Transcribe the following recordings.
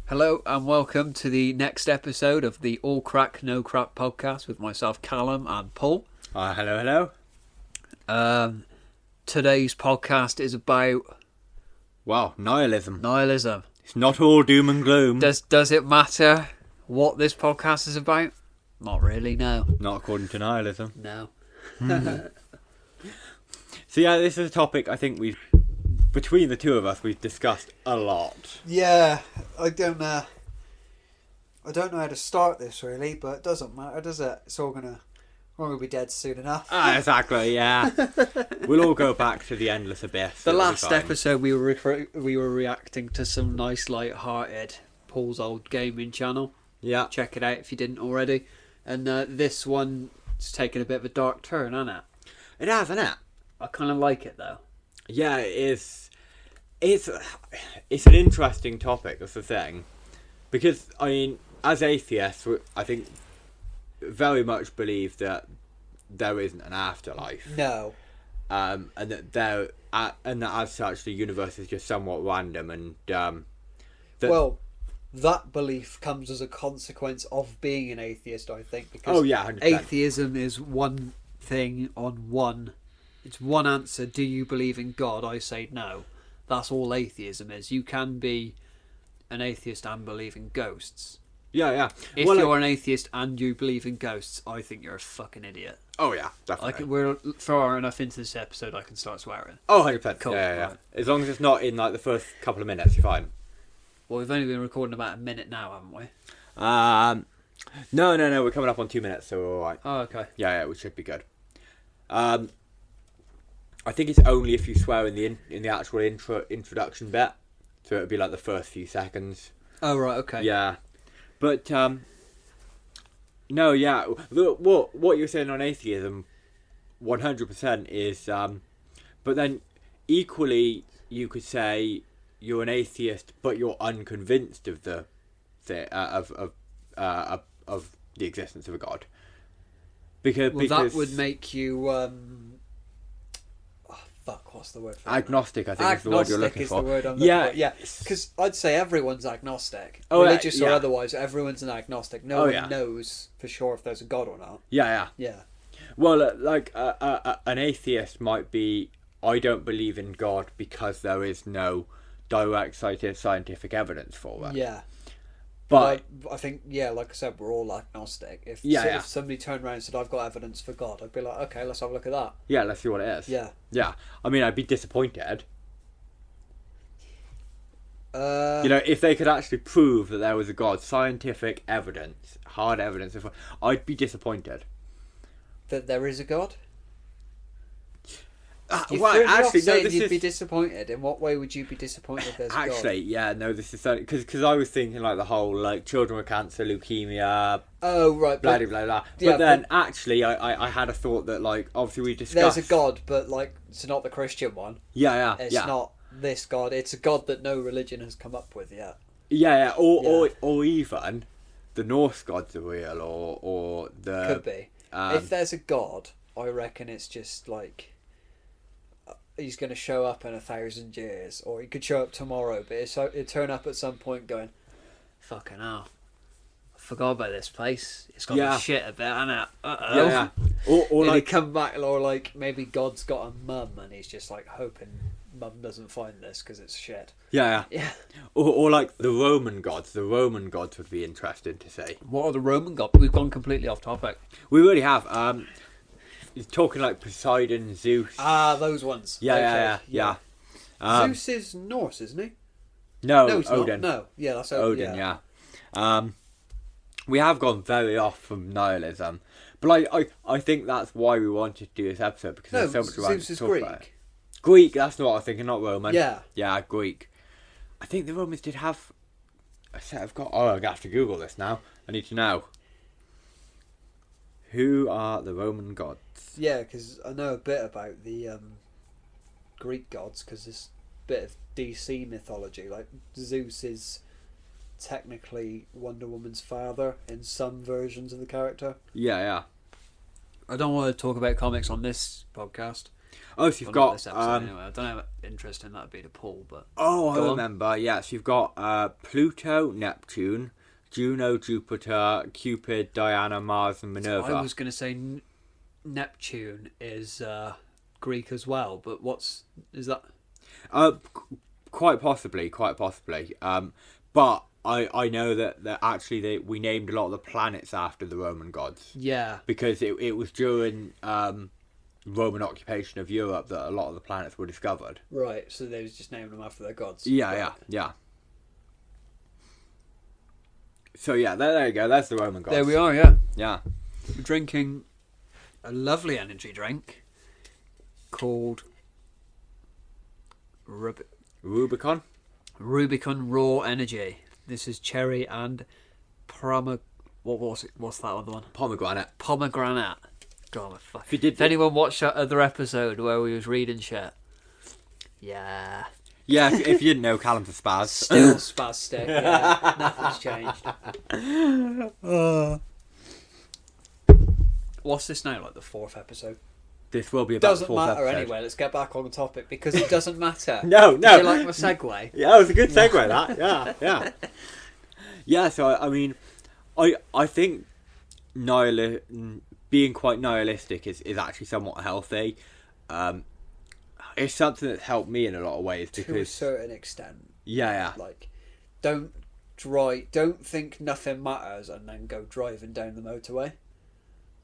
Hello and welcome to the next episode of the All Crack No Crap podcast with myself, Callum, and Paul. Hello. Today's podcast is about Nihilism. nihilism. It's not all doom and gloom. Does it matter what this podcast is about? Not really, no. Not according to nihilism. No. So yeah, this is a topic I think between the two of us, we've discussed a lot. Yeah, I don't know how to start this really, but it doesn't matter, does it? It's all gonna be dead soon enough. Exactly, yeah. We'll all go back to the endless abyss. The last episode we were reacting to some nice light-hearted Paul's old gaming channel. Yeah. Check it out if you didn't already. And this one's taken a bit of a dark turn, hasn't it? It has, hasn't it? I kind of like it though. Yeah, it is. It's an interesting topic, that's the thing. Because, I mean, as atheists, I think very much believe that there isn't an afterlife. No. And that as such the universe is just somewhat random and that belief comes as a consequence of being an atheist, I think, because 100%. atheism is one thing on one. It's one answer. Do you believe in God? I say no. That's all atheism is. You can be an atheist and believe in ghosts. Yeah. If you're an atheist and you believe in ghosts, I think you're a fucking idiot. Oh yeah, definitely. We're far enough into this episode, I can start swearing. Oh, 100%. Cool. Yeah. Right. As long as it's not in like the first couple of minutes, you're fine. Well, we've only been recording about a minute now, haven't we? No. We're coming up on 2 minutes, so we're all right. Oh, okay. Yeah, we should be good. I think it's only if you swear in the actual introduction bit, so it would be like the first few seconds. Oh, right. Okay. Yeah, but no, yeah. What you're saying on atheism, 100% is. But then, equally, you could say you're an atheist, but you're unconvinced of the existence of a god. Because that would make you. What's the word for agnostic? I think is the word you're looking for. Agnostic is the word I'm looking for. Yeah, because I'd say everyone's agnostic. Religious or otherwise, everyone's an agnostic. No one knows for sure if there's a god or not. Yeah. Well, an atheist might be, I don't believe in God because there is no direct scientific evidence for it. Yeah. But I think, like I said, we're all agnostic. If somebody turned around and said, I've got evidence for God, I'd be like, okay, let's have a look at that. Yeah, let's see what it is. Yeah. I mean, I'd be disappointed. If they could actually prove that there was a God, scientific evidence, hard evidence, I'd be disappointed. That there is a God? You'd be disappointed. In what way would you be disappointed there's a God? Actually, yeah, no, this is because I was thinking like the whole like children with cancer, leukemia. Oh right, blah blah blah. But then actually, I had a thought that like obviously we discussed there's a God, but like it's not the Christian one. It's not this God. It's a God that no religion has come up with yet. Or even the Norse gods are real, or the could be. If there's a God, I reckon it's just like. He's going to show up in 1,000 years, or he could show up tomorrow, but it'd turn up at some point going, fucking hell, I forgot about this place. It's got the shit a bit, hasn't it? Uh-oh. Yeah. Or like like come back, or like maybe God's got a mum and he's just like hoping mum doesn't find this because it's shit. Yeah. Or like the Roman gods. The Roman gods would be interesting to see. What are the Roman gods? We've gone completely off topic. We really have. He's talking like Poseidon, Zeus. Those ones. Yeah. Zeus is Norse, isn't he? No, he's Odin. Not. No, yeah, that's Odin. Yeah. We have gone very off from nihilism, but I think that's why we wanted to do this episode because there's so much around Zeus to is talk Greek. about. Greek. That's not what I was thinking. Not Roman. Yeah, Greek. I think the Romans did have a set of gods. Oh, I'm gonna have to Google this now. I need to know. Who are the Roman gods? Yeah, because I know a bit about the Greek gods, because there's a bit of DC mythology. Like Zeus is technically Wonder Woman's father in some versions of the character. Yeah. I don't want to talk about comics on this podcast. Oh, so you've Well, not got this episode anyway. I don't know how interesting that'd be to Paul, but oh, I Go on. remember. Yes, you've got Pluto, Neptune, Juno, Jupiter, Cupid, Diana, Mars, and Minerva. I was going to say Neptune is Greek as well, but is that? Quite possibly. But I know that actually we named a lot of the planets after the Roman gods. Yeah. Because it was during Roman occupation of Europe that a lot of the planets were discovered. Right, so they was just naming them after their gods. Yeah. So yeah, there you go. That's the Roman gods. There we are, yeah. Yeah. We're drinking a lovely energy drink called Rubicon. Rubicon Raw Energy. This is cherry and what was it? What's that other one? Pomegranate. God, fuck. If anyone watched that other episode where we was reading shit, yeah. Yeah, if you didn't know, Callum's a spaz. Still spastic. Yeah, nothing's changed. What's this now? Like the 4th episode? This will be about Doesn't the 4th matter episode. anyway. Let's get back on the topic because it doesn't matter. No. Do you like my segue? Yeah, it was a good segue. That. Yeah. Yeah. So I mean, I think being quite nihilistic is actually somewhat healthy. It's something that's helped me in a lot of ways because to a certain extent. Yeah. Like, don't think nothing matters and then go driving down the motorway.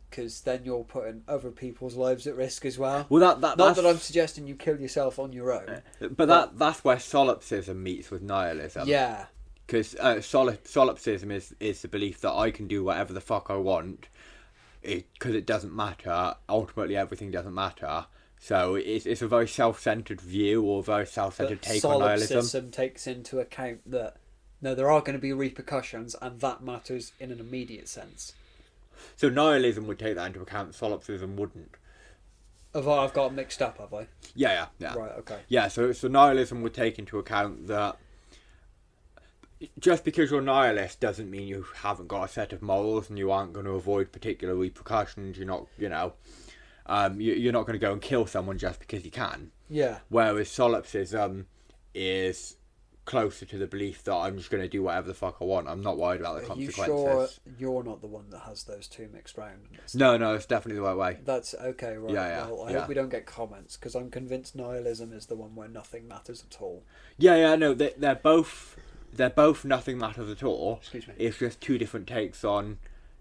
Because then you're putting other people's lives at risk as well. Well, not that I'm suggesting you kill yourself on your own. But that's where solipsism meets with nihilism. Yeah. Because solipsism is the belief that I can do whatever the fuck I want, because it doesn't matter. Ultimately, everything doesn't matter. So it's a very self-centered view or a very self-centered take on nihilism. Solipsism takes into account that there are going to be repercussions, and that matters in an immediate sense. So nihilism would take that into account. Solipsism wouldn't. I've got them mixed up, have I? Yeah. Right. Okay. Yeah. So nihilism would take into account that just because you're a nihilist doesn't mean you haven't got a set of morals and you aren't going to avoid particular repercussions. You're not, you're not going to go and kill someone just because you can. Yeah. Whereas solipsism is closer to the belief that I'm just going to do whatever the fuck I want. I'm not worried about the consequences. Are you sure you're not the one that has those two mixed round? No, it's definitely the right way. That's okay, right. Yeah. Well, I hope we don't get comments, because I'm convinced nihilism is the one where nothing matters at all. Yeah, no, they're both nothing matters at all. Excuse me. It's just two different takes on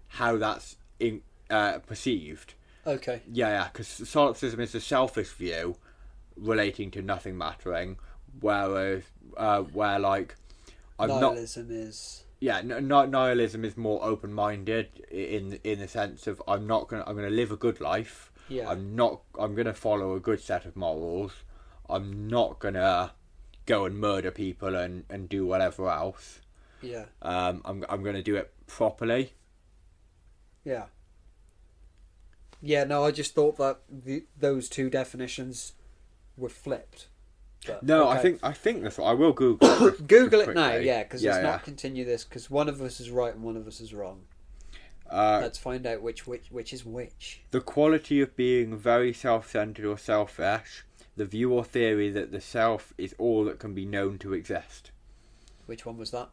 how that's perceived. Okay. Yeah, because solipsism is a selfish view relating to nothing mattering, whereas nihilism is... Yeah, nihilism is more open-minded in the sense of I'm going to live a good life. Yeah. I'm going to follow a good set of morals. I'm not going to go and murder people and do whatever else. Yeah. I'm going to do it properly. Yeah. Yeah, no, I just thought that those two definitions were flipped. But, no, okay. I think that's what I will Google. Google it now, quickly. yeah, because let's not continue this, because one of us is right and one of us is wrong. Let's find out which is which. The quality of being very self-centered or selfish, the view or theory that the self is all that can be known to exist. Which one was that?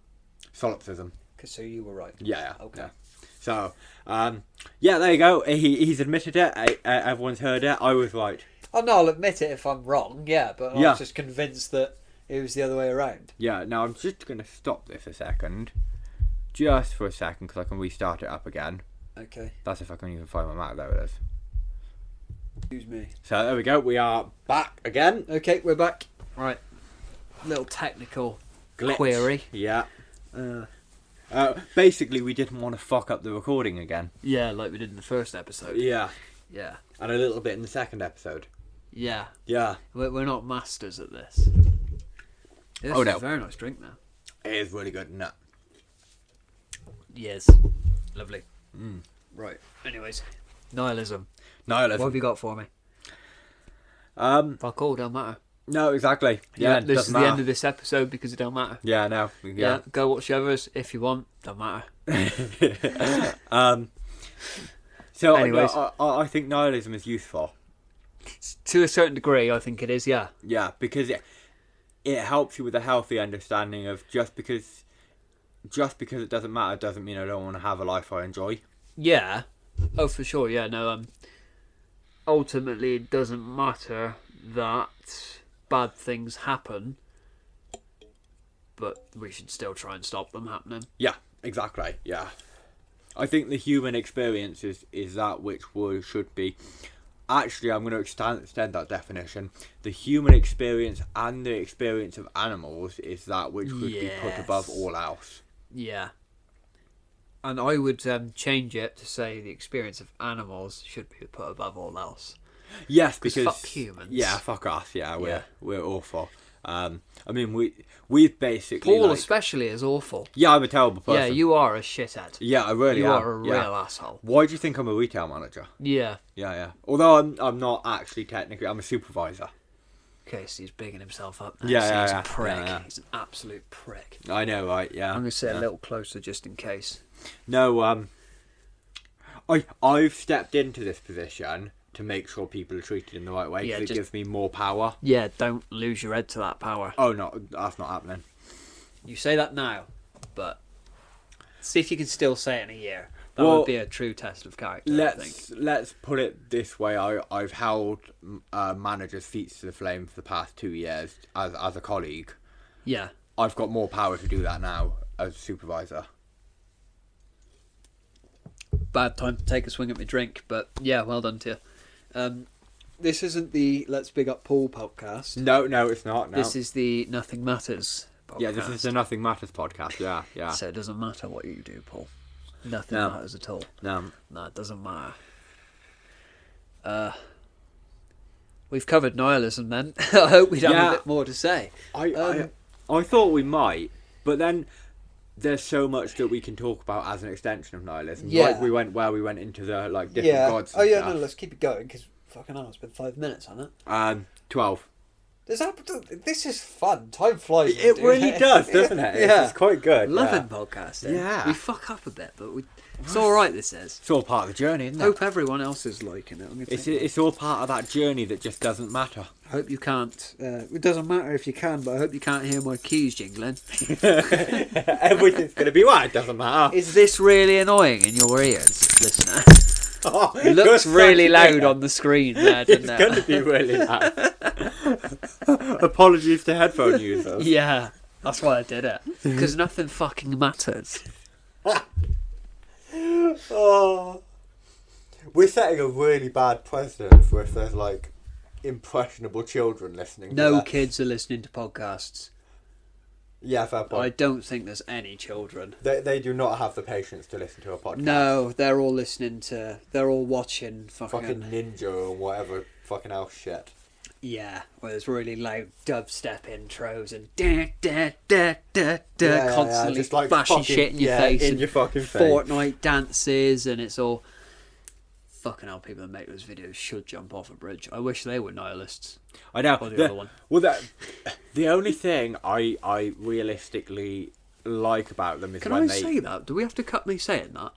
Solipsism. So you were right. Yeah. Okay. Yeah. So, there you go. He's admitted it. Everyone's heard it. I was right. Oh no, I'll admit it if I'm wrong. Yeah, but I was just convinced that it was the other way around. Yeah. Now I'm just going to stop this a second, just for a second, because I can restart it up again. Okay. That's if I can even find my map. There it is. Excuse me. So there we go. We are back again. Okay, we're back. Right. Little technical Glitch. query. Yeah. Basically, we didn't want to fuck up the recording again. Yeah, like we did in the first episode. Yeah. Yeah. And a little bit in the second episode. Yeah. Yeah. We're not masters at this. This is a very nice drink now. It is really good, isn't it? Yes. Lovely. Mm. Right. Anyways, nihilism. What What have you got for me? Fuck all, don't matter. No, exactly. Yeah, this is the end of this episode because it don't matter. Yeah, no. Yeah. Go watch the others if you want. Don't matter. So anyways, I think nihilism is useful. To a certain degree, I think it is. Yeah. Yeah, because it helps you with a healthy understanding of just because it doesn't matter doesn't mean I don't want to have a life I enjoy. Yeah. Oh, for sure. Yeah. No. Ultimately, it doesn't matter that bad things happen, but we should still try and stop them happening. Yeah, exactly. Yeah, I think the human experience is that which should be. Actually, I'm going to extend that definition. The human experience and the experience of animals is that which would be put above all else. Yeah. And I would change it to say the experience of animals should be put above all else. Yes, because fuck humans. Yeah, fuck us. Yeah, we're awful. I mean, we've basically Paul especially is awful. Yeah, I'm a terrible person. Yeah, you are a shithead. Yeah, I really am. You are a real asshole. Why do you think I'm a retail manager? Yeah. Yeah. Although I'm not actually technically, I'm a supervisor. Okay, so he's bigging himself up now. Yeah, He's yeah, a prick. yeah. He's an absolute prick. I know, right? Yeah. I'm going to sit a little closer just in case. No, I've stepped into this position to make sure people are treated in the right way because it gives me more power. Yeah, don't lose your head to that power. Oh, no, that's not happening. You say that now, but see if you can still say it in a year. That would be a true test of character, I think. Let's put it this way. I've held managers' feet to the flame for the past 2 years as a colleague. Yeah. I've got more power to do that now as a supervisor. Bad time to take a swing at my drink, but yeah, well done to you. This isn't the Let's Big Up Paul podcast. No, it's not. No. This is the Nothing Matters podcast. Yeah, this is the Nothing Matters podcast. Yeah. So it doesn't matter what you do, Paul. Nothing matters at all. No, it doesn't matter. We've covered nihilism then. I hope we'd have a bit more to say. I thought we might, but then there's so much that we can talk about as an extension of nihilism. Yeah. Like we went into the different gods. Oh yeah, no, let's keep it going because fucking hell, it's been 5 minutes, hasn't it? 12. This is fun. Time flies. It really does, doesn't it? Yeah. It's quite good. Loving podcasting. Yeah. We fuck up a bit, but it's all right. This is. It's all part of the journey, isn't it? Hope everyone else is liking it. It's all part of that journey that just doesn't matter. I hope you can't. It doesn't matter if you can, but I hope you can't hear my keys jingling. Everything's going to be right. It doesn't matter. Is this really annoying in your ears, listener? Oh, it looks really loud on the screen there, doesn't it? It's going to be really loud. Apologies to headphone users. Yeah, that's why I did it. Because nothing fucking matters. Oh, we're setting a really bad precedent for if there's impressionable children listening. No kids are listening to podcasts. Yeah, fair point. I don't think there's any children. They do not have the patience to listen to a podcast. No, they're all watching fucking Ninja or whatever fucking else shit. Yeah, where there's really loud dubstep intros and constantly just flashing shit in your face. In your fucking face. Fortnite dances, and it's all... Fucking hell, people that make those videos should jump off a bridge. I wish they were nihilists. I know. Or the other one. Well, the only thing I realistically like about them is Can when I they... say that? Do we have to cut me saying that?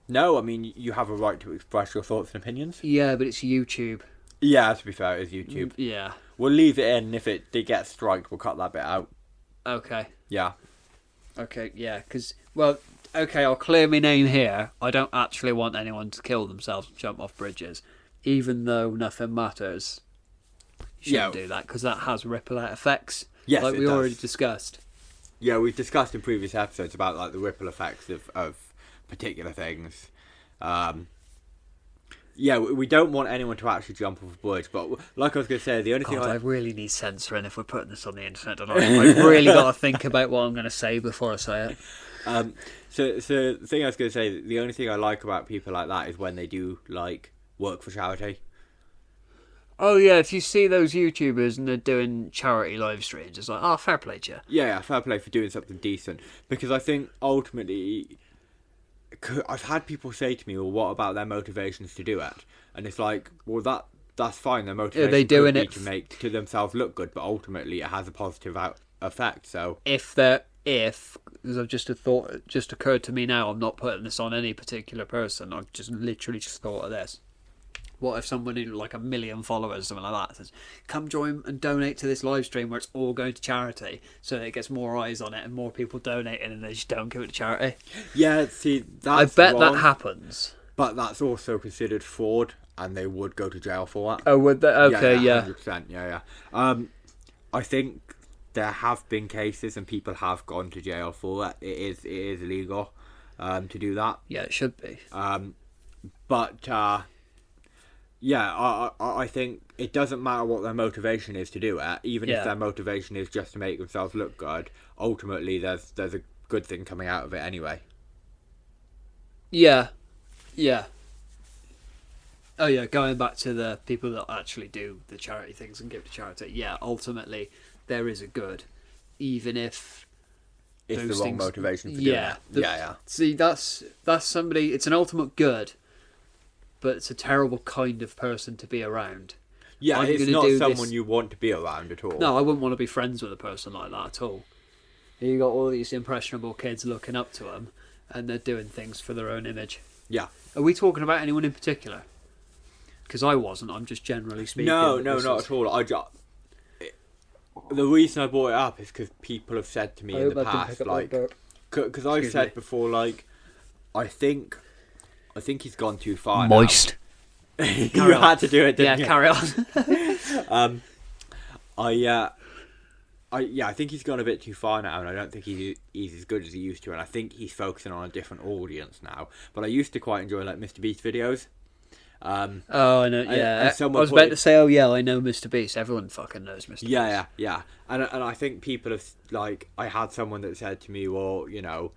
No, I mean, you have a right to express your thoughts and opinions. Yeah, but it's YouTube. Yeah, to be fair, it's YouTube. Yeah. We'll leave it in, and if it gets striked, we'll cut that bit out. Okay. Yeah. Okay, yeah, because... Well, okay, I'll clear my name here. I don't actually want anyone to kill themselves and jump off bridges. Even though nothing matters. You shouldn't do that, because that has ripple out effects. Yes, like it we does. already discussed. Yeah, we've discussed in previous episodes about the ripple effects of particular things. Yeah, we don't want anyone to actually jump off a bridge, but like I was going to say, the only thing I really need censoring if we're putting this on the internet, don't I? I've really got to think about what I'm going to say before I say it. So the thing I was going to say, the only thing I like about people like that is when they do work for charity. Oh yeah, if you see those YouTubers and they're doing charity live streams, it's like, fair play to you. Yeah, fair play for doing something decent. Because I think ultimately, I've had people say to me, well, what about their motivations to do it? And it's like, well, that's fine. Their motivation they doing could be it to make to themselves look good, but ultimately it has a positive effect. So because I've just occurred to me now, I'm not putting this on any particular person. I've just literally thought of this. What if someone in like 1 million followers, something like that, says, "Come join and donate to this live stream where it's all going to charity," so that it gets more eyes on it and more people donating, and they just don't give it to charity. Yeah, see, I that's bet wrong, that happens. but that's also considered fraud, and they would go to jail for that. Oh, would they? Okay, yeah. 100%, yeah. I think there have been cases, and people have gone to jail for that. It is illegal to do that. Yeah, it should be. But I think it doesn't matter what their motivation is to do it, even if their motivation is just to make themselves look good. Ultimately, there's a good thing coming out of it anyway. Yeah. Oh yeah, going back to the people that actually do the charity things and give to charity. Yeah, ultimately there is a good, even if It's those the wrong things, motivation for doing it. Yeah. See, that's somebody. It's an ultimate good, but it's a terrible kind of person to be around. Yeah, I'm it's gonna not do someone this- you want to be around at all. No, I wouldn't want to be friends with a person like that at all. You got all these impressionable kids looking up to them, and they're doing things for their own image. Yeah. Are we talking about anyone in particular? Because I wasn't. I'm just generally speaking. No, not at all. The reason I brought it up is because people have said to me in the past, like, because I've said before, like, I think he's gone too far. Moist. Now. You had to do it, didn't you? Carry on. I think he's gone a bit too far now, and I don't think he's as good as he used to, and I think he's focusing on a different audience now. But I used to quite enjoy, like, Mr. Beast videos. Oh, I know. Yeah, and I was about to say, oh yeah, I know Mr. Beast. Everyone fucking knows Mr. Beast. Yeah. And I think people have, like, I had someone that said to me, well, you know,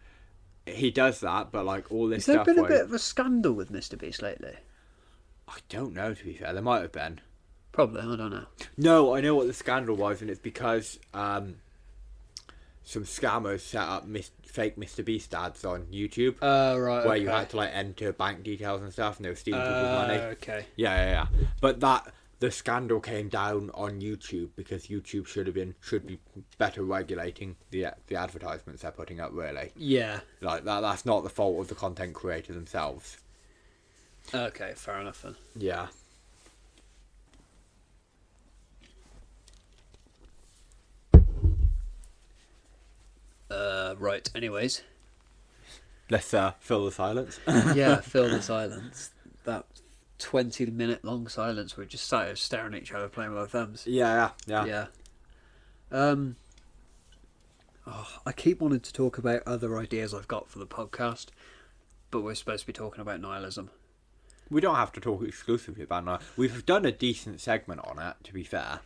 he does that, but like all this Has stuff. there been a bit of a scandal with Mr. Beast lately? I don't know. To be fair, there might have been. Probably, I don't know. No, I know what the scandal was, and it's because some scammers set up fake Mr. Beast ads on YouTube. Right. Where you had to, like, enter bank details and stuff, and they were stealing people's money. Okay. Yeah. But the scandal came down on YouTube because YouTube should be better regulating the advertisements they're putting up. Really. Yeah. Like that's not the fault of the content creator themselves. Okay, fair enough then. Yeah. Right. Anyways. Let's fill the silence. Yeah, fill the silence. That 20-minute long silence. We just sat here staring at each other, playing with our thumbs. Yeah. I keep wanting to talk about other ideas I've got for the podcast, but we're supposed to be talking about nihilism. We don't have to talk exclusively about nihilism. We've done a decent segment on it, to be fair.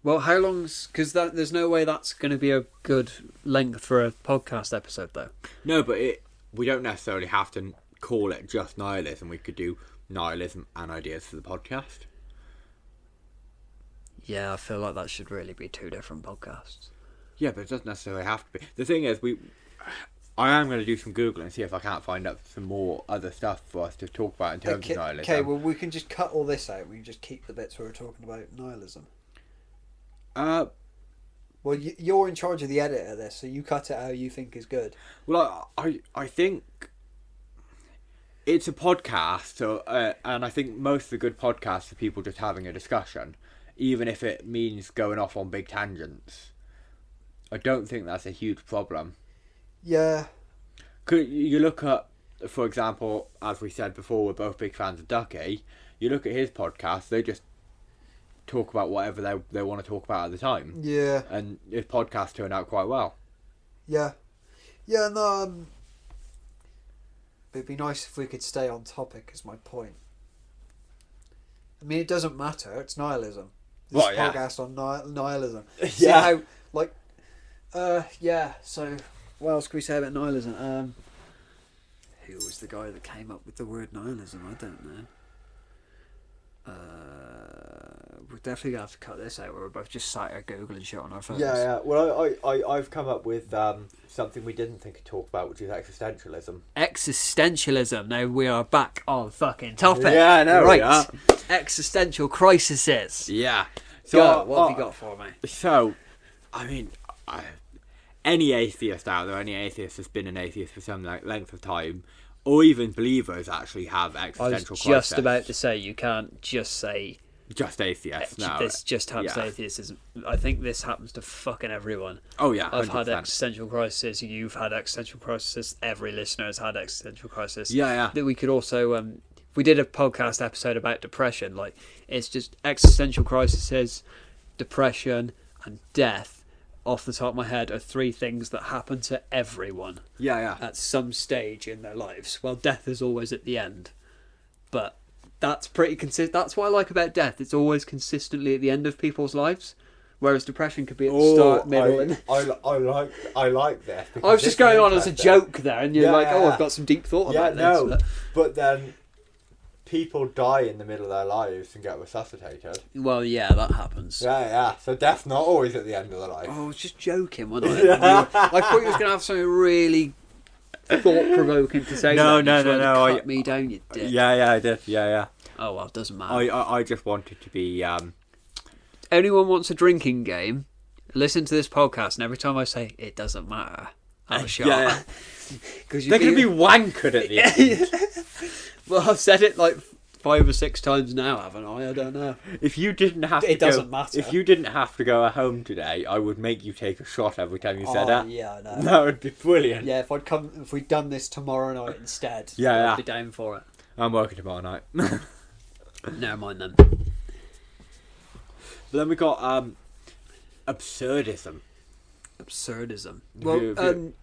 Well, how long's... Because there's no way that's going to be a good length for a podcast episode, though. No, but we don't necessarily have to call it just nihilism. We could do nihilism and ideas for the podcast. Yeah, I feel like that should really be two different podcasts. Yeah, but it doesn't necessarily have to be. The thing is, I am going to do some Googling and see if I can't find out some more other stuff for us to talk about in terms of nihilism. Okay, well, we can just cut all this out. We can just keep the bits where we're talking about nihilism. Well, you're in charge of the edit of this, so you cut it how you think is good. Well, I think it's a podcast, so and I think most of the good podcasts are people just having a discussion, even if it means going off on big tangents. I don't think that's a huge problem. Yeah. Could you look at, for example, as we said before, we're both big fans of Ducky. You look at his podcast; they just talk about whatever they want to talk about at the time. Yeah. And his podcast turned out quite well. Yeah. Yeah, no, it'd be nice if we could stay on topic, is my point. I mean, it doesn't matter, it's nihilism. This podcast on nihilism. Yeah. See how, like, so, what else can we say about nihilism? Who was the guy that came up with the word nihilism? I don't know. We're definitely gonna have to cut this out. We're both just sat here googling shit on our phones. Yeah. Well, I've come up with something we didn't think to talk about, which is existentialism. Existentialism. Now we are back on fucking topic. Yeah, I know. Right. Yeah. Existential crises. Yeah. So what have you got for me? So, I mean, any atheist out there, any atheist that's been an atheist for some length of time, or even believers actually have I existential was crisis. just about to say, you can't just say Just atheists. No. this just happens to Yeah. atheists. I think this happens to fucking everyone. Oh yeah, 100%. I've had existential crisis. You've had existential crisis. Every listener has had existential crisis. Yeah. That we could also, we did a podcast episode about depression. Like, it's just existential crises, depression, and death. Off the top of my head, are 3 things that happen to everyone Yeah. at some stage in their lives. Well, death is always at the end, but that's pretty consistent. That's what I like about death. It's always consistently at the end of people's lives, whereas depression could be at the start, middle, and. I like this. I was just going on as a joke there, and you're Yeah, like, "Oh, yeah. I've got some deep thought Yeah, about no, this." but then people die in the middle of their lives and get resuscitated. But, well, yeah, that happens. Yeah. So death's not always at the end of the life. Oh, I was just joking, wasn't I? I thought you was going to have something really thought-provoking to say. No, then. You no, tried no, to no, cut me down, you dick. Yeah, I did. Yeah. Oh well, it doesn't matter. I just wanted to be. Anyone wants a drinking game? Listen to this podcast, and every time I say it doesn't matter, I'll shut Yeah. up. Because They're going to be wankered at the end. Well, I've said it like 5 or 6 times now, haven't I? I don't know. If you didn't have to It doesn't matter. If you didn't have to go home today, I would make you take a shot every time you said that. Yeah, I know. That would be brilliant. Yeah, if we'd done this tomorrow night instead, Yeah. I'd be down for it. I'm working tomorrow night. Never mind then. But then we got absurdism. Absurdism.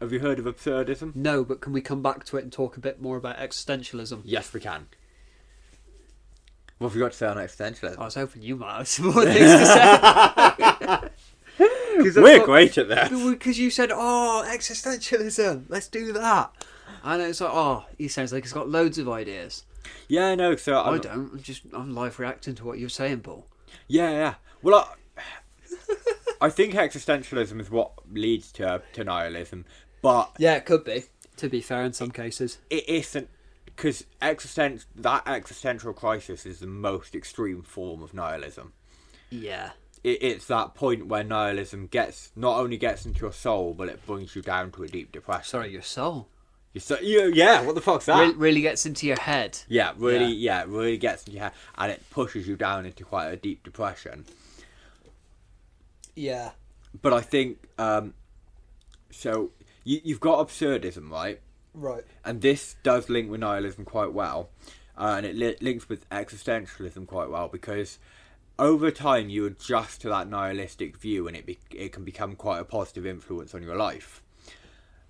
Have you heard of absurdism? No, but can we come back to it and talk a bit more about existentialism? Yes, we can. What have you got to say on existentialism? I was hoping you might have some more things to say. We're great at that. Because you said, existentialism, let's do that. And it's like, he sounds like he's got loads of ideas. Yeah, no, so I don't. I'm live reacting to what you're saying, Paul. Yeah. Well, I think existentialism is what leads to nihilism, but Yeah, it could be. To be fair, in some cases. it isn't, because that existential crisis is the most extreme form of nihilism. Yeah. It's that point where nihilism not only gets into your soul, but it brings you down to a deep depression. Sorry, your soul. Yeah, what the fuck's that? Really gets into your head. Yeah, it really gets into your head, and it pushes you down into quite a deep depression. Yeah. But I think, so you've got absurdism, right? Right. And this does link with nihilism quite well, and it links with existentialism quite well, because over time you adjust to that nihilistic view, and it can become quite a positive influence on your life.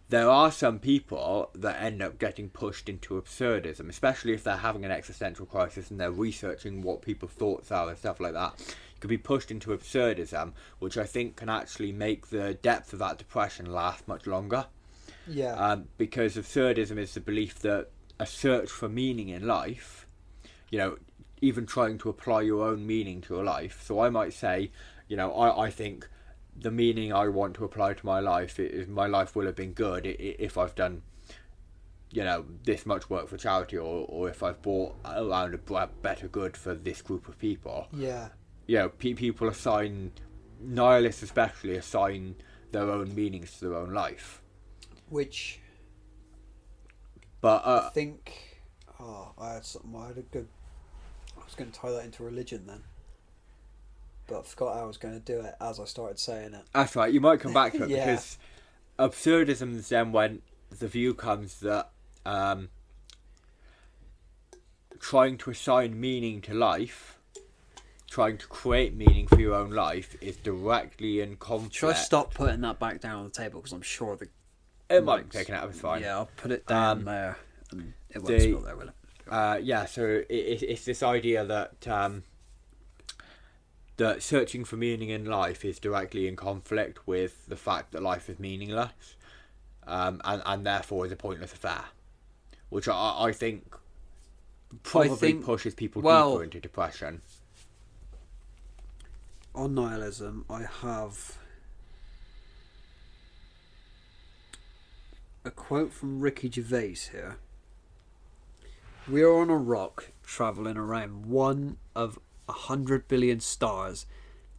There are some people that end up getting pushed into absurdism, especially if they're having an existential crisis and they're researching what people's thoughts are and stuff like that. You could be pushed into absurdism, which I think can actually make the depth of that depression last much longer. Yeah. Because absurdism is the belief that a search for meaning in life, even trying to apply your own meaning to your life. So I might say, I think the meaning I want to apply to my life is my life will have been good if I've done, this much work for charity, or if I've brought around a better good for this group of people. Yeah. People nihilists especially assign their own meanings to their own life. Which But I think... I had something. I was going to tie that into religion then. But I forgot how I was going to do it as I started saying it. That's right, you might come back to it. Yeah. Because absurdism is then when the view comes that trying to assign meaning to life, trying to create meaning for your own life, is directly in conflict. Should I stop putting that back down on the table? Because I'm sure It might be taken out, it's fine. Yeah, I'll put it down there. And it won't spill there, will it? So it's this idea that that searching for meaning in life is directly in conflict with the fact that life is meaningless, and therefore is a pointless affair, which I think probably pushes people deeper into depression. On nihilism, I have a quote from Ricky Gervais here. We are on a rock travelling around one of 100 billion stars.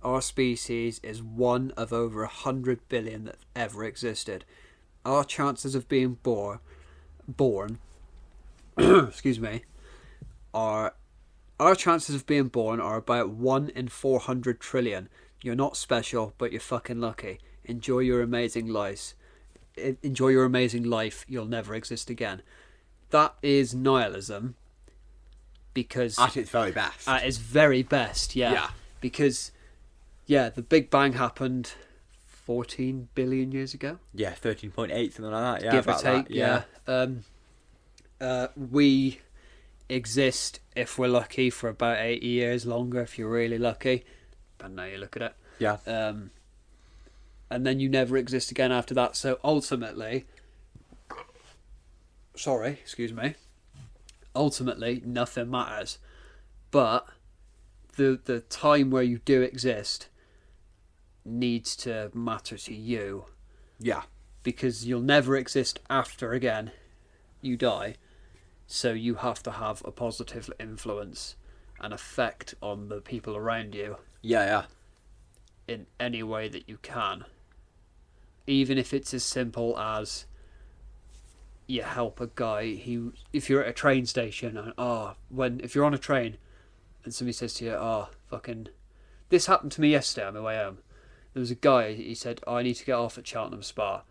Our species is one of over 100 billion that ever existed. Our chances of being born excuse me, are our chances of being born are about 1 in 400 trillion. You're not special, but you're fucking lucky. Enjoy your amazing life. Enjoy your amazing life. You'll never exist again. That is nihilism. Because At its very best. at its very best, yeah. Yeah. Because, yeah, the Big Bang happened 14 billion years ago. Yeah, 13.8, something like that. Yeah, Give or about take, that, yeah. We exist, if we're lucky, for about 80 years longer, if you're really lucky. But now you look at it. Yeah. And then you never exist again after that. So ultimately, ultimately nothing matters. But the time where you do exist needs to matter to you, Yeah. because you'll never exist after again you die. So you have to have a positive influence and effect on the people around you Yeah, yeah. in any way that you can. Even if it's as simple as you help a guy if you're at a train station and if you're on a train and somebody says to you, this happened to me yesterday on my way home. There was a guy, he said, I need to get off at Cheltenham Spa.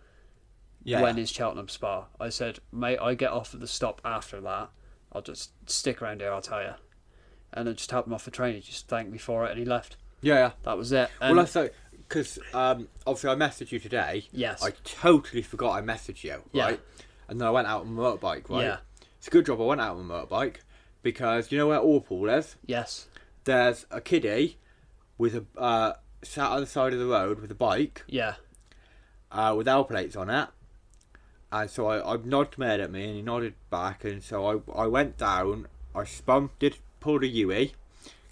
Yeah. When is Cheltenham Spa? I said, mate, I get off at the stop after that. I'll just stick around here, I'll tell you. And I just helped him off the train. He just thanked me for it and he left. Yeah, yeah. That was it. Well, that's like, because obviously I messaged you today. Yes. I totally forgot I messaged you, Yeah. right? And then I went out on my motorbike, right? Yeah. It's a good job I went out on my motorbike, because you know where Orpool is? Yes. There's a kiddie with a sat on the side of the road with a bike Yeah. with L plates on it. And so I nodded made at me and he nodded back, and so I went down, I pulled a U-E,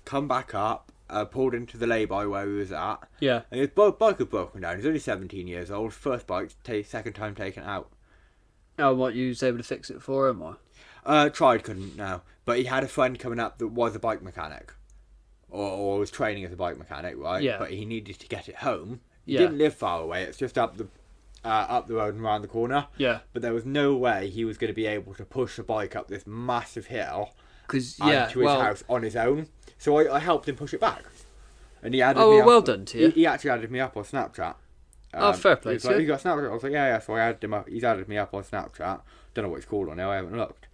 come back up, pulled into the lay-by where he was at, Yeah. and his bike had broken down. He's only 17 years old, first bike, second time taken out. Oh, what, you was able to fix it for him, or? Tried, couldn't, no. But he had a friend coming up that was a bike mechanic, or was training as a bike mechanic, right? Yeah. But he needed to get it home. He Yeah. didn't live far away, it's just up the road and round the corner. Yeah. But there was no way he was going to be able to push the bike up this massive hill Because, and to his house on his own. So I helped him push it back. And he added me up. well done to you. He actually added me up on Snapchat. Fair play He was to like, you. you got Snapchat? I was like, yeah. So I added him up. He's added me up on Snapchat. Don't know what it's called on there. I haven't looked.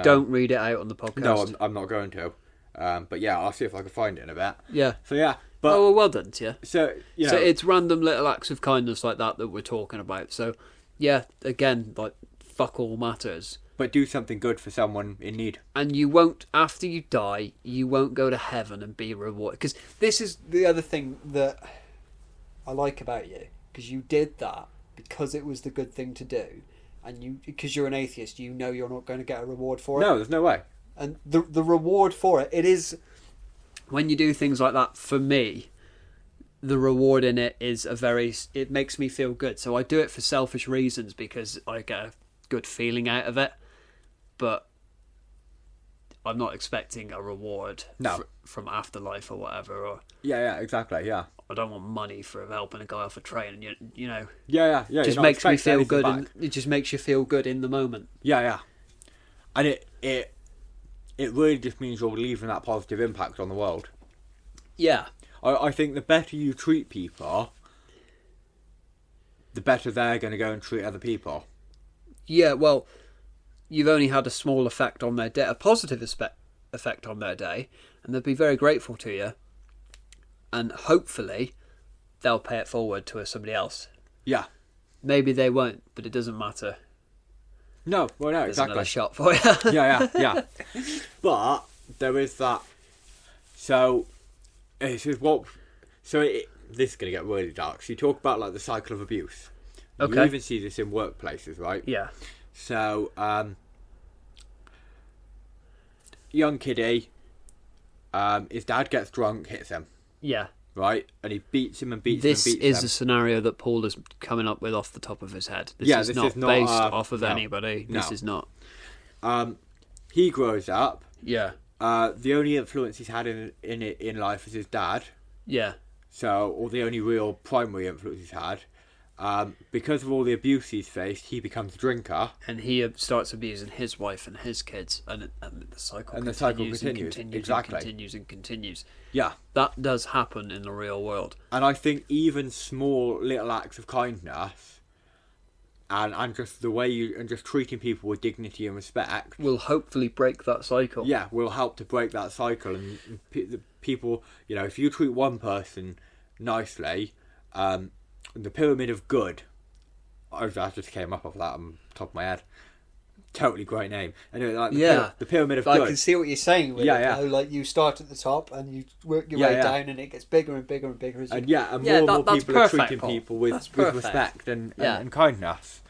Don't read it out on the podcast. No, I'm not going to. But yeah, I'll see if I can find it in a bit. Yeah. So yeah, but well done to you. so you know, So it's random little acts of kindness like that we're talking about. So, yeah, again, like, fuck all matters. but do something good for someone in need. And you won't, after you die, you won't go to heaven and be rewarded. Because this is the other thing that I like about you. Because you did that because it was the good thing to do. And because you're an atheist, you know you're not going to get a reward for it. No, there's no way. And the reward for it is, when you do things like that, for me, the reward in it is it makes me feel good. So I do it for selfish reasons because I get a good feeling out of it. But I'm not expecting a reward from afterlife or whatever. Or Yeah, exactly, yeah. I don't want money for helping a guy off a train. And you know, Yeah. it just makes me feel good. And it just makes you feel good in the moment. Yeah. And it really just means you're leaving that positive impact on the world. Yeah. I think the better you treat people, the better they're going to go and treat other people. Yeah, well, you've only had a small effect on their day, a positive effect on their day, and they'll be very grateful to you. And hopefully, they'll pay it forward to somebody else. Yeah. Maybe they won't, but it doesn't matter. No, well, no, There's exactly. another shot for you. Yeah. But there is that. So this is what. So this is going to get really dark. So you talk about like the cycle of abuse. Okay. You even see this in workplaces, right? Yeah. So young kiddie, his dad gets drunk, hits him, Yeah. right, and he beats him and beats This him and beats is him. a scenario that Paul is coming up with off the top of his head. This Yeah, is this not is not, based off of no. anybody. This No. is not. He grows up. Yeah. The only influence he's had in life is his dad. Yeah. So, or the only real primary influence he's had. because of all the abuse he's faced, he becomes a drinker. And he starts abusing his wife and his kids, and the cycle continues. Exactly. And continues. Yeah. That does happen in the real world. And I think even small little acts of kindness and just the way and just treating people with dignity and respect will hopefully break that cycle. Yeah, will help to break that cycle. And the people, if you treat one person nicely, the pyramid of good. I just came up with that on top of my head. Totally great name. Anyway, the pyramid of good. I can see what you're saying with it. Yeah. Like you start at the top and you work your way down, and it gets bigger and bigger and bigger. And more people are treating people with respect and kindness.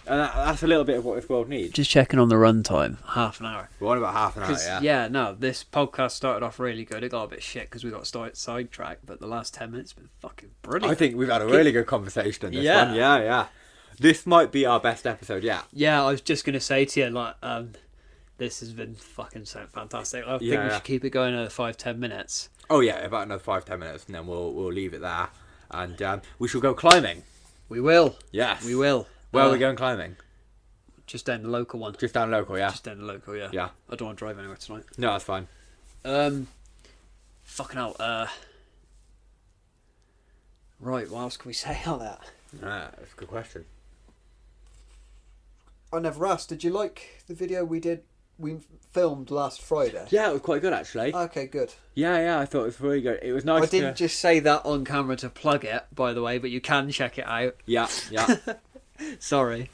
And that's a little bit of what this world needs. Just checking on the run time, half an hour. We're on about half an hour, yeah. This podcast started off really good. It got a bit shit because we got sidetracked, but the last 10 minutes have been fucking brilliant. I think we've had a really good conversation on this one. Yeah. This might be our best episode yet. Yeah, I was just going to say to you, this has been fucking so fantastic. I think we should keep it going another 5-10 minutes. Oh yeah, about another 5-10 minutes, and then we'll leave it there. And we shall go climbing. We will. Yes. We will. Where are we going climbing? Just down the local one. Just down local, yeah. Just down the local, yeah. Yeah. I don't want to drive anywhere tonight. No, that's fine. Fucking hell. Right, what else can we say on that? That's a good question. I never asked. Did you like the video we filmed last Friday? Yeah, it was quite good actually. Okay, good. Yeah, I thought it was really good. It was nice. I didn't just say that on camera to plug it, by the way, but you can check it out. Yeah. Sorry.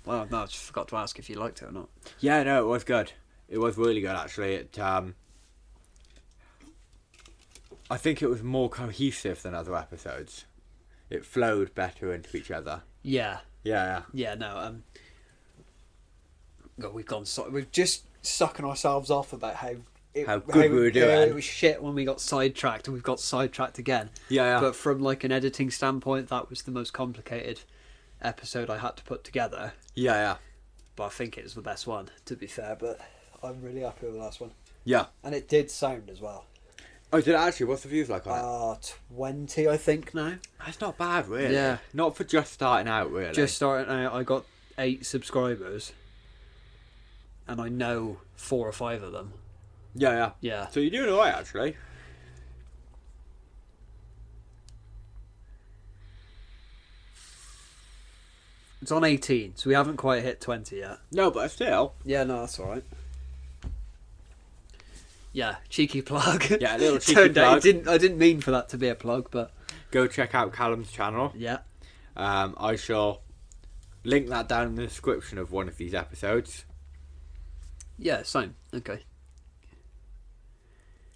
Well, no, I just forgot to ask if you liked it or not. Yeah, no, it was good. It was really good actually. I think it was more cohesive than other episodes. It flowed better into each other. Yeah. Yeah. Yeah, no, we're just sucking ourselves off about how good we were doing. It was shit when we got sidetracked, and we've got sidetracked again. Yeah. But from like an editing standpoint, that was the most complicated episode I had to put together. Yeah. But I think it was the best one, to be fair. But I'm really happy with the last one. Yeah. And it did sound as well. Oh, did it actually? What's the views like on it? 20, I think now. That's not bad, really. Yeah. Not for just starting out, really. Just starting out, I got 8 subscribers. And I know 4 or 5 of them. Yeah. Yeah. So you're doing alright, actually. It's on 18, so we haven't quite hit 20 yet. No, but still. Yeah, no, that's alright. Yeah, cheeky plug. Yeah, a little cheeky plug. I didn't mean for that to be a plug, but... Go check out Callum's channel. Yeah. I shall link that down in the description of one of these episodes. Yeah, same. Okay.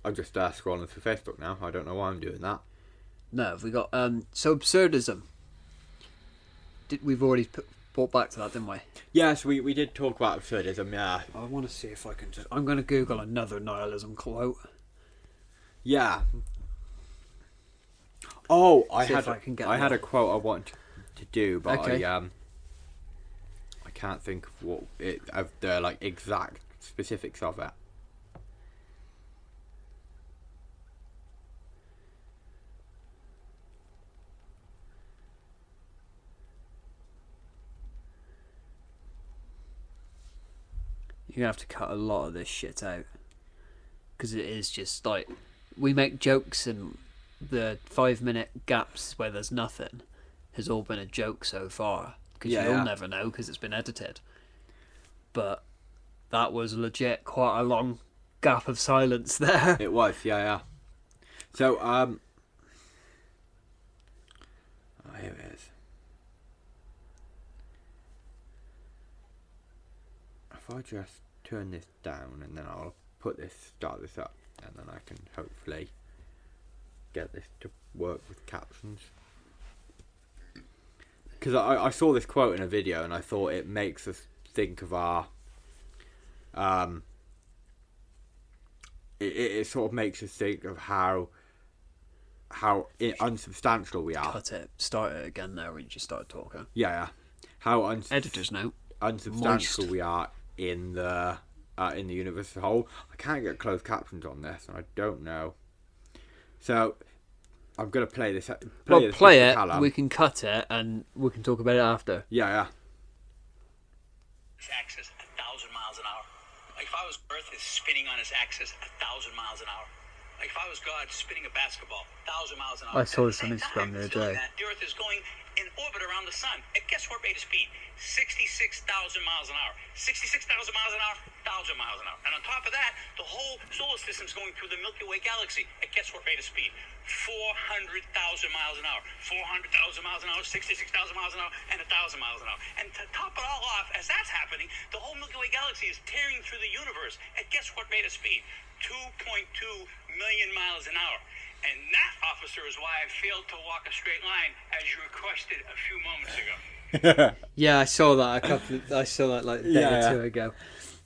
I'm just scrolling through Facebook now. I don't know why I'm doing that. No, have we got... so absurdism. We've already brought back to that, didn't we? Yes, we did talk about absurdism, yeah. I want to see if I can just... I'm going to Google another nihilism quote. Yeah. Oh, I had a quote I wanted to do, but okay. I can't think of the like exact specifics of it. You're going to have to cut a lot of this shit out. Because it is just like... We make jokes, and the 5-minute gaps where there's nothing has all been a joke so far. Because you'll never know because it's been edited. But that was legit quite a long gap of silence there. It was, yeah. So, here it is. If I just turn this down and then I'll start this up, and then I can hopefully get this to work with captions. Because I saw this quote in a video and I thought it makes us think of our it sort of makes us think of how unsubstantial we are. Cut it. Start it again there when you just started talking. Yeah. How Editor's note. unsubstantial we are in the universe as a whole. I can't get closed captions on this, and I don't know. So, I'm gonna play this. Play it. Callum. We can cut it and we can talk about it after. Yeah. Axis 1,000 miles an hour. Like if I was Earth is spinning on its axis 1,000 miles an hour. Like if I was God spinning a basketball 1,000 miles an hour. I saw this on Instagram the other day. The Earth is going in orbit around the sun. At guess what rate of speed? 66,000 miles an hour. 66,000 miles an hour, 1,000 miles an hour. And on top of that, the whole solar system's going through the Milky Way galaxy. At guess what rate of speed? 400,000 miles an hour. 400,000 miles an hour, 66,000 miles an hour, and 1,000 miles an hour. And to top it all off, as that's happening, the whole Milky Way galaxy is tearing through the universe. At guess what rate of speed? 2.2 million miles an hour. And that, officer, is why I failed to walk a straight line, as you requested a few moments ago. Yeah, I saw that I saw that like a day or two ago.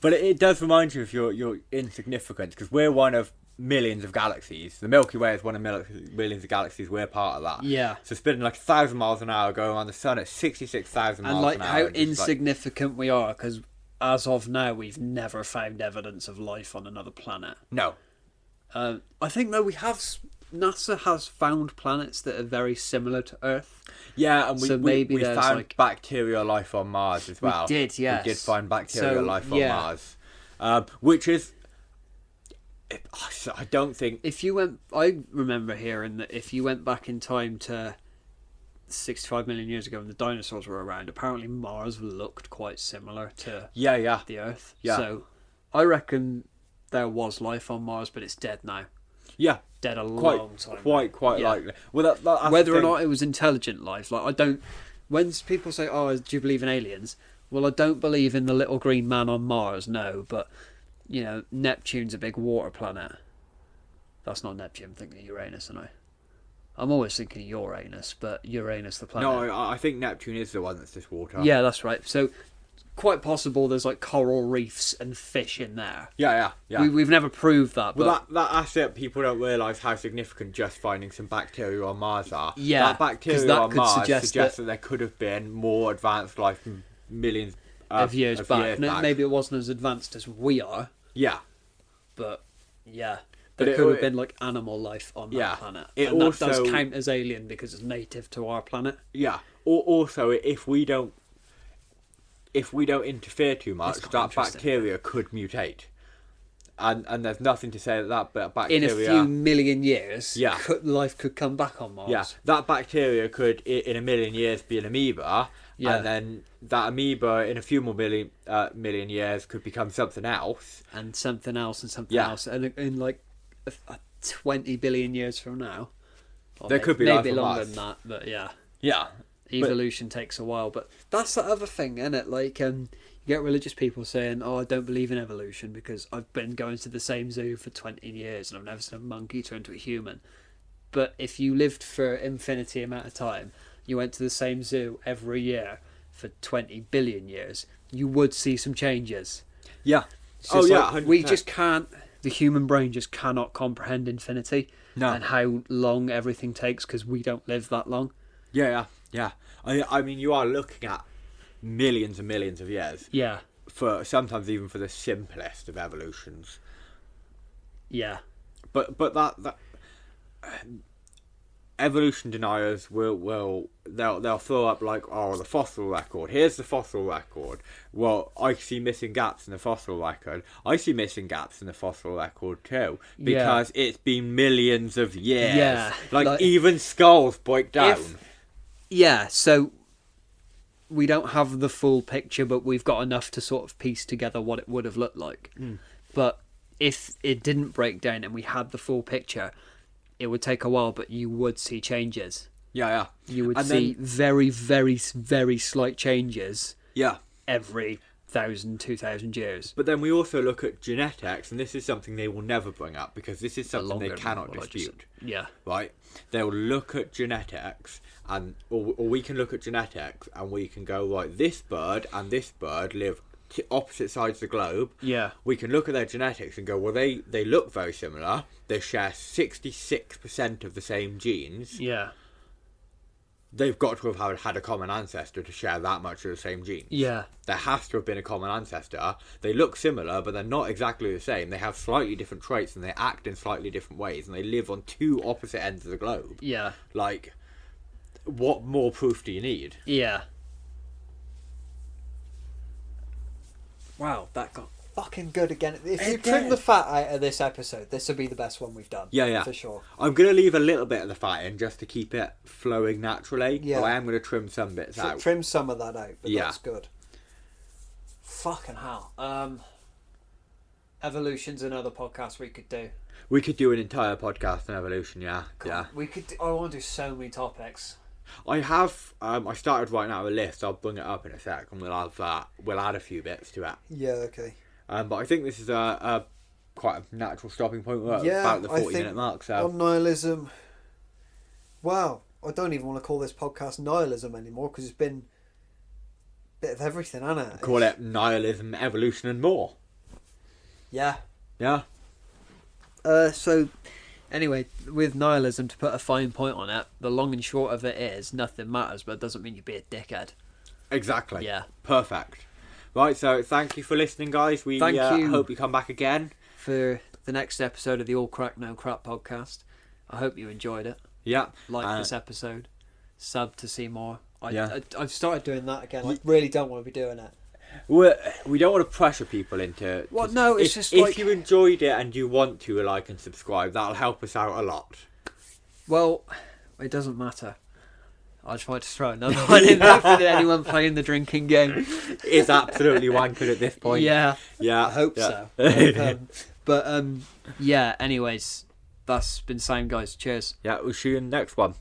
But it does remind you of your insignificance, because we're one of millions of galaxies. The Milky Way is one of millions of galaxies. We're part of that. Yeah. So spinning like 1,000 miles an hour, going around the sun at 66,000 miles And like an hour. how and just, insignificant we are, because as of now, we've never found evidence of life on another planet. No. I think though NASA has found planets that are very similar to Earth. Yeah, and we there's found like bacterial life on Mars as well. We did, yes. We did find bacterial life on Mars. which is, I don't think... I remember hearing that if you went back in time to 65 million years ago when the dinosaurs were around, apparently Mars looked quite similar to the Earth. Yeah. So I reckon there was life on Mars, but it's dead now. Yeah. Dead a long time. Quite Yeah. likely. Well, that's whether the or thing. not it was intelligent life, like I don't. When people say, "Oh, do you believe in aliens?" Well, I don't believe in the little green man on Mars. No, but you know, Neptune's a big water planet. That's not Neptune. I'm thinking of Uranus, and I'm always thinking of Uranus, but Uranus the planet. No, I think Neptune is the one that's just water. Yeah, that's right. So, quite possible there's like coral reefs and fish in there. Yeah. We've never proved that. Well, But that's it. People don't realise how significant just finding some bacteria on Mars are. Yeah, that 'cause bacteria that on could Mars suggest suggests that there could have been more advanced life millions of years back. Maybe it wasn't as advanced as we are. Yeah. But yeah. But There it- could have been like animal life on Yeah. that planet. It And also- that does count as alien because it's native to our planet. Yeah. Also, if we don't interfere too much, It's quite that interesting. bacteria could mutate. And there's nothing to say that In bacteria... a few million years, Yeah. life could come back on Mars. Yeah, that bacteria could, in a million years, be an amoeba, Yeah. and then that amoeba, in a few more million years, could become something else. And something else and something Yeah. else. And in like 20 billion years from now. Or There could be life maybe on longer Mars. than that, but yeah. Yeah. Evolution takes a while, but that's the other thing, isn't it? Like, you get religious people saying, "Oh, I don't believe in evolution because I've been going to the same zoo for 20 years and I've never seen a monkey turn to a human." But if you lived for infinity amount of time, you went to the same zoo every year for 20 billion years, you would see some changes. Yeah. It's just like, 100%. we just can't. The human brain just cannot comprehend infinity No. and how long everything takes because we don't live that long. Yeah. I mean, you are looking at millions and millions of years. Yeah. For sometimes even for the simplest of evolutions. Yeah. But that evolution deniers they'll throw up like, oh, the fossil record. Here's the fossil record. Well, I see missing gaps in the fossil record. I see missing gaps in the fossil record too because it's been millions of years. Yeah, like even skulls break down. Yeah, so we don't have the full picture, but we've got enough to sort of piece together what it would have looked like. But if it didn't break down and we had the full picture, it would take a while, but you would see changes. Yeah. You would And see then- very, very, very slight changes Yeah. every 1,000, 2,000 years. But then we also look at genetics, and this is something they will never bring up because this is something they Longer than cannot what I just dispute. said. Yeah. Right? They'll look at genetics, or we can look at genetics, and we can go, right, this bird and this bird live opposite sides of the globe. Yeah. We can look at their genetics and go, well, they look very similar. They share 66% of the same genes. Yeah. they've got to have had a common ancestor to share that much of the same genes. Yeah. There has to have been a common ancestor. They look similar, but they're not exactly the same. They have slightly different traits, and they act in slightly different ways, and they live on two opposite ends of the globe. Yeah. Like, what more proof do you need? Yeah. Wow, that got fucking good again. If you It trim did. the fat out of this episode, this will be the best one we've done. Yeah. For sure. I'm going to leave a little bit of the fat in just to keep it flowing naturally. Yeah. But I am going to trim some bits out. Trim some of that out, but Yeah. that's good. Fucking hell. Evolution's another podcast we could do. We could do an entire podcast on evolution, yeah. Yeah. We could. I want to do so many topics. I have. I started writing out a list. I'll bring it up in a sec, and we'll add a few bits to it. Yeah. Okay. But I think this is a quite a natural stopping point. We're at Yeah, about the I 40-minute think mark. So on nihilism. Wow, I don't even want to call this podcast nihilism anymore because it's been a bit of everything, hasn't it? call it nihilism, evolution, and more. Yeah. Yeah. So, anyway, with nihilism, to put a fine point on it, the long and short of it is nothing matters, but it doesn't mean you be a dickhead. Exactly. Yeah. Perfect. Right. So thank you for listening, guys. We Thank you. hope you come back again. For the next episode of the All Crack No Crap podcast, I hope you enjoyed it. Yeah. Like this episode, sub to see more. I've started doing that again. I really don't want to be doing it. We don't want to pressure people into. Well, no, it's if, just if like- you enjoyed it and you want to like and subscribe, that'll help us out a lot. Well, it doesn't matter. I just wanted to throw another one in there for anyone playing the drinking game. It's absolutely wankered at this point. Yeah, Yeah. I hope yeah. so. But yeah. Anyways, that's been Sam, guys. Cheers. Yeah, we'll see you in the next one.